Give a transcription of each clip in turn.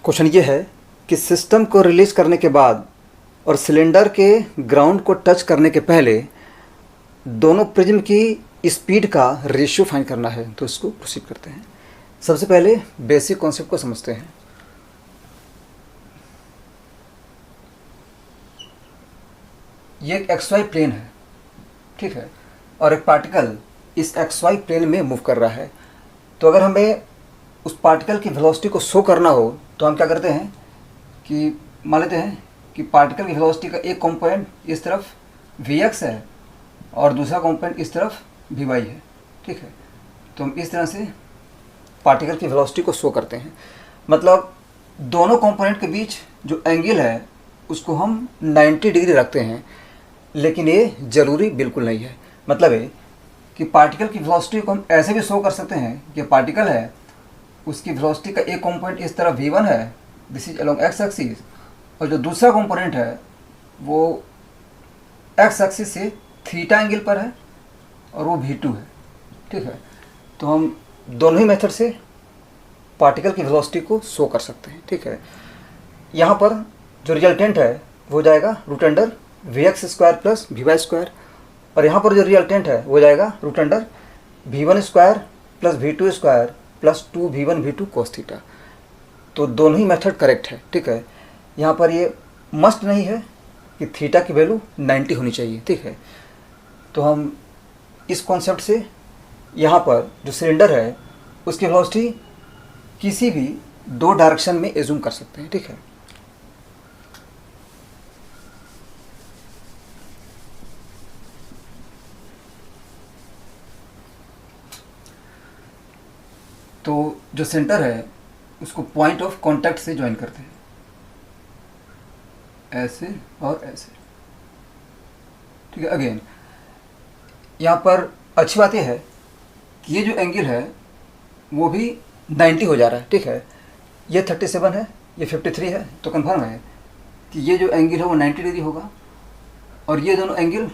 Question ये है कि सिस्टम को रिलीज करने के बाद और सिलेंडर के ग्राउंड को टच करने के पहले दोनों प्रिज्म की स्पीड का रेशियो फाइंड करना है। तो इसको प्रोसीड करते हैं। सबसे पहले बेसिक कॉन्सेप्ट को समझते हैं। ये एक XY प्लेन है, ठीक है, और एक पार्टिकल इस XY प्लेन में मूव कर रहा है। तो अगर हमें उस पार्टिकल की वेलोसिटी को शो करना हो तो हम क्या करते हैं कि मान लेते हैं कि पार्टिकल की वेलोसिटी का एक कंपोनेंट इस तरफ Vx है और दूसरा कंपोनेंट इस तरफ Vy है, ठीक है। तो हम इस तरह से पार्टिकल की वेलोसिटी को शो करते हैं। मतलब दोनों कंपोनेंट के बीच जो एंगल है उसको हम 90 डिग्री रखते हैं, लेकिन ये ज़रूरी बिल्कुल नहीं है। मतलब है कि पार्टिकल की वेलोसिटी को हम ऐसे भी शो कर सकते हैं कि पार्टिकल है, उसकी वेलोसिटी का एक कंपोनेंट इस तरफ v1 है, this is along x axis, और जो दूसरा कंपोनेंट है वो x एक्सिस से थीटा एंगल पर है और वो v2 है, ठीक है। तो हम दोनों ही मेथड से पार्टिकल की वेलोसिटी को शो कर सकते हैं, ठीक है। यहाँ पर जो रिजल्टेंट है वो हो जाएगा root under vx square plus vy square, और यहाँ पर जो रिजल्टेंट है वो जाएगा root under v1 square plus v2 square plus 2v1 v2 cos theta. तो दोनों ही मेथड करेक्ट है, ठीक है। यहाँ पर ये मस्ट नहीं है कि थीटा की वैल्यू 90 होनी चाहिए, ठीक है। तो हम इस कॉन्सेप्ट से यहाँ पर जो सिलेंडर है उसकी वेलोसिटी किसी भी दो डायरेक्शन में एज्यूम कर सकते हैं, ठीक है। तो जो सेंटर है उसको पॉइंट ऑफ कांटेक्ट से ज्वाइन करते हैं, ऐसे और ऐसे, ठीक है। अगेन यहाँ पर अच्छी बात यह है कि ये जो एंगल है वो भी 90 हो जा रहा है, ठीक है। ये 37 है, ये 53 है, तो कंफर्म है कि ये जो एंगल है वो 90 डिग्री होगा, और ये दोनों एंगल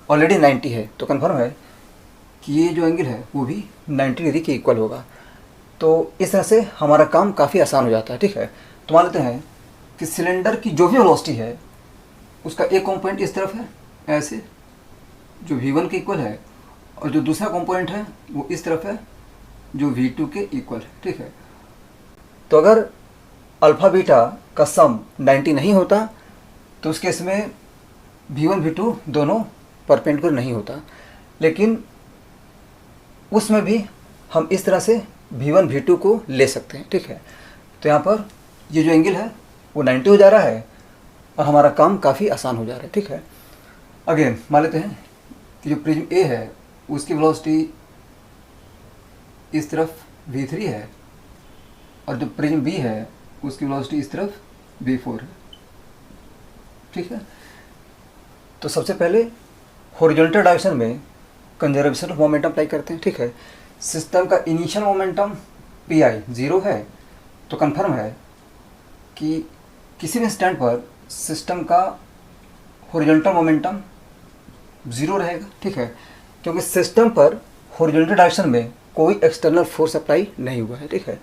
ऑलरेडी 90 है, तो कंफर्म है कि ये जो एंगल है वो भी 90 डिग्री के इक्वल होगा। तो इस तरह से हमारा काम काफ़ी आसान हो जाता है, ठीक है। तो मान लेते हैं कि सिलेंडर की जो भी वेलोसिटी है उसका एक कंपोनेंट इस तरफ है ऐसे, जो v1 के इक्वल है, और जो दूसरा कंपोनेंट है वो इस तरफ है जो v2 के इक्वल है, ठीक है। तो अगर अल्फ़ा बीटा का सम 90 नहीं होता तो उस केस में v1 v2 दोनों परपेंडिकुलर नहीं होता, लेकिन उसमें भी हम इस तरह से v1 v2 को ले सकते हैं, ठीक है। तो यहाँ पर ये जो एंगल है वो 90 हो जा रहा है और हमारा काम काफ़ी आसान हो जा रहा है, ठीक है। अगेन मान लेते हैं कि जो प्रिज्म A है उसकी वेलोसिटी इस तरफ v3 है और जो प्रिज्म B है उसकी वेलोसिटी इस तरफ v4 है, ठीक है। तो सबसे पहले हॉरिजॉन्टल डायरेक्शन में कंजर्वेशन ऑफ मोमेंटम अप्लाई करते हैं, ठीक है। सिस्टम का इनिशियल मोमेंटम Pi 0 है, तो कंफर्म है कि किसी भी इंस्टेंट पर सिस्टम का हॉरिजॉन्टल मोमेंटम 0 रहेगा, ठीक है, क्योंकि सिस्टम पर हॉरिजॉन्टल डायरेक्शन में कोई एक्सटर्नल फोर्स अप्लाई नहीं हुआ है, ठीक है।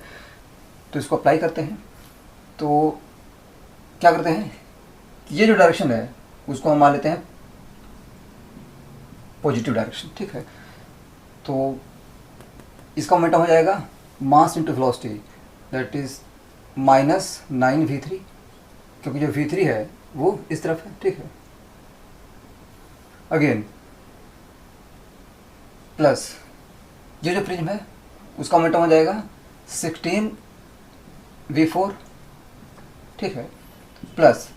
तो इसको अप्लाई करते हैं। तो क्या करते हैं कि ये जो डायरेक्शन है उसको हम मान लेते हैं पॉजिटिव डायरेक्शन, ठीक है। तो इसका मोमेंटम हो जाएगा mass into velocity, that is -9v3, क्योंकि जो v3 है वो इस तरफ है, ठीक है। अगेन प्लस ये जो प्रिज्म है उसका मोमेंटम हो जाएगा 16v4, ठीक है। प्लस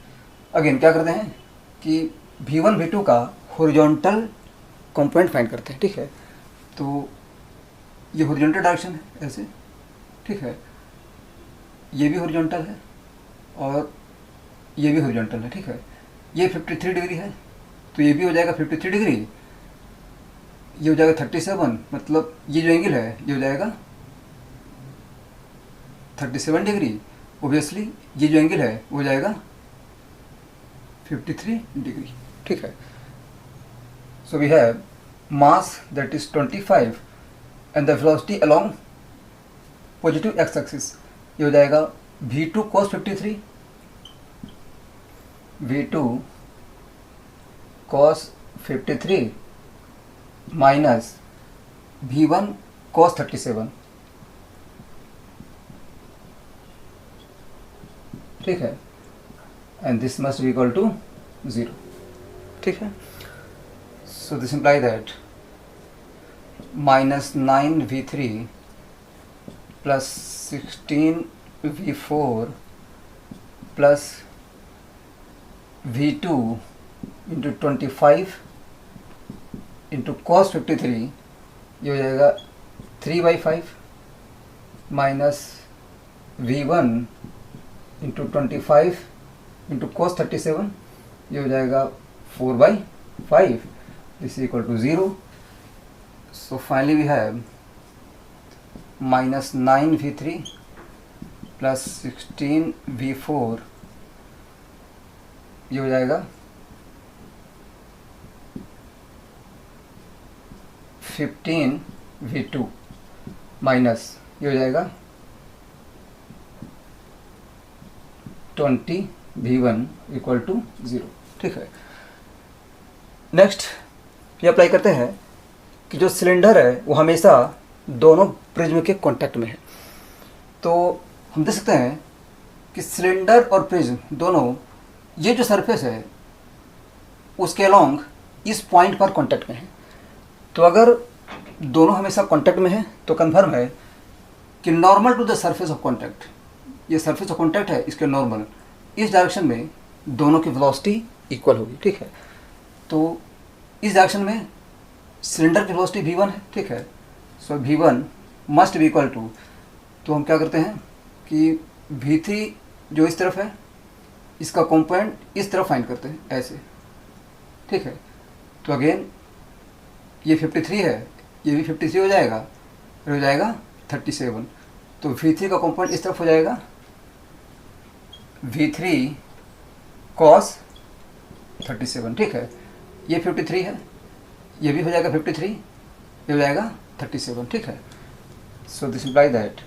अगेन क्या करते हैं कि v1 v2 का हॉरिजॉन्टल कंपोनेंट फाइंड करते हैं, ठीक है। तो ये हॉरिजॉन्टल डायरेक्शन है ऐसे, ठीक है। ये भी हॉरिजॉन्टल है और ये भी हॉरिजॉन्टल है, ठीक है। ये 53 डिग्री है, तो ये भी हो जाएगा 53 डिग्री, ये हो जाएगा 37, मतलब ये जो एंगल है ये हो जाएगा 37 डिग्री। ओबियसली ये जो एंगल है वो हो जाएगा 53 डिग्री, ठीक है। So we have mass that is 25 and the velocity along positive X axis, ये हो जाएगा V2 cos 53, V2 cos 53 minus V1 cos 37, ठीक है, and this must be equal to 0, ठीक है। So this imply that -9V3 plus 16V4 plus V2 into 25 into cos 53, ये हो जाएगा 3/5 minus V1 into 25 into cos 37, ये हो जाएगा 4/5, this is equal to 0। So finally we have -9V3 plus 16V4, ये हो जाएगा 15V2 माइनस, ये हो जाएगा 20V1 इक्वल टू 0, ठीक है। नेक्स्ट ये अप्लाई करते हैं कि जो सिलेंडर है वो हमेशा दोनों प्रिज्म के कांटेक्ट में है। तो हम देख सकते हैं कि सिलेंडर और प्रिज्म दोनों, ये जो सरफेस है उसके अलोंग इस पॉइंट पर कांटेक्ट में है। तो अगर दोनों हमेशा कांटेक्ट में है तो कन्फर्म है कि normal to the surface of contact, ये सरफेस ऑफ कांटेक्ट है, इसके नॉर्मल इस डायरेक्शन में दोनों की वेलोसिटी इक्वल होगी, ठीक है। तो इस डायरेक्शन में सिलेंडर की वेलोसिटी V1 है, ठीक है। So V1 must be equal to, तो हम क्या करते हैं कि V3 जो इस तरफ है इसका कंपोनेंट इस तरफ फाइंड करते हैं ऐसे, ठीक है। तो अगेन ये 53 है, ये भी 53 हो जाएगा, फिर हो जाएगा 37। तो V3 का कंपोनेंट इस तरफ हो जाएगा V3 cos 37, ठीक है। ये 53 है, ये भी हो जाएगा 53, ये हो जाएगा 37, ठीक है। So this imply that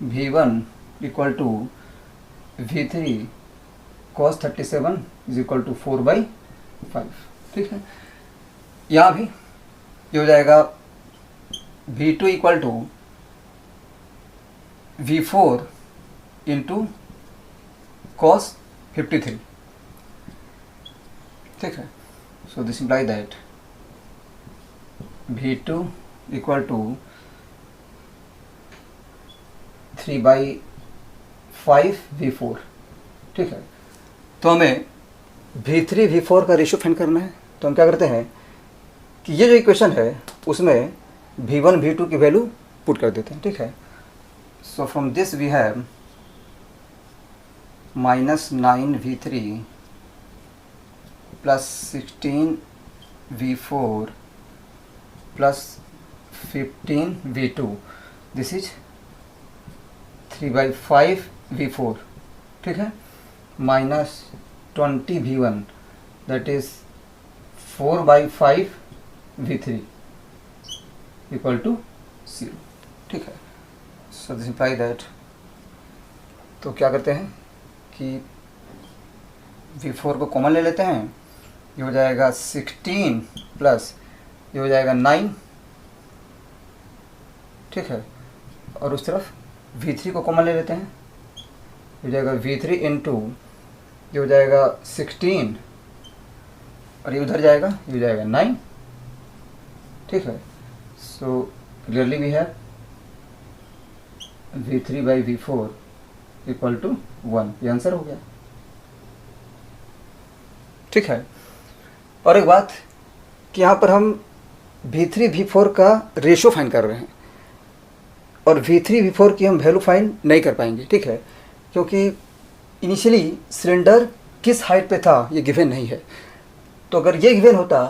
V1 equal to V3 cos 37 is equal to 4/5, ठीक है। यहाँ भी ये हो जाएगा V2 equal to V4 into cos 53, ठीक है। So this imply that V2 equal to 3/5 V4, ठीक है। तो हमें V3 V4 का रेशियो फाइंड करना है। तो हम क्या करते हैं कि ये जो इक्वेशन है उसमें V1 V2 की वैल्यू पुट कर देते हैं, ठीक है। So from this we have -9V3 plus 16V4 plus 15V2, this is 3/5 V4, ठीक है, minus 20V1 that is 4/5 V3 equal to 0, ठीक है। सो दिस इम्प्लाई दैट, तो क्या करते हैं कि V4 को कॉमन ले लेते हैं, ये हो जाएगा 16 प्लस ये हो जाएगा 9, ठीक है। और उस तरफ V3 को कॉमन ले लेते हैं, ये हो जाएगा V3 इंटू ये हो जाएगा 16 और ये उधर जाएगा, ये हो जाएगा 9, ठीक है। So clearly we have V3/V4 equal to 1, ये आंसर हो गया, ठीक है। और एक बात कि यहाँ पर हम V3 V4 का रेशो फाइंड कर रहे हैं और V3 V4 की हम वैल्यू फाइंड नहीं कर पाएंगे, ठीक है, क्योंकि इनिशियली सिलेंडर किस हाइट पे था ये गिवन नहीं है। तो अगर ये गिवन होता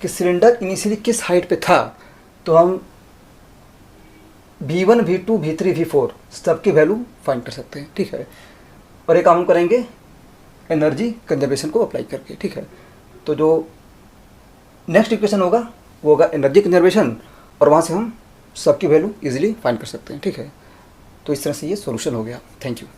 कि सिलेंडर इनिशियली किस हाइट पे था तो हम V1 V2 V3 V4 सबकी वैल्यू फाइंड कर सकते हैं, ठीक है। और एक काम हम करेंगे एनर्जी कंजर्वेशन को अप्लाई करके, ठीक है। तो जो नेक्स्ट इक्वेशन होगा वो होगा एनर्जी कंजर्वेशन और वहाँ से हम सबकी वैल्यू इजीली फाइंड कर सकते हैं, ठीक है। तो इस तरह से ये सोल्यूशन हो गया। Thank you.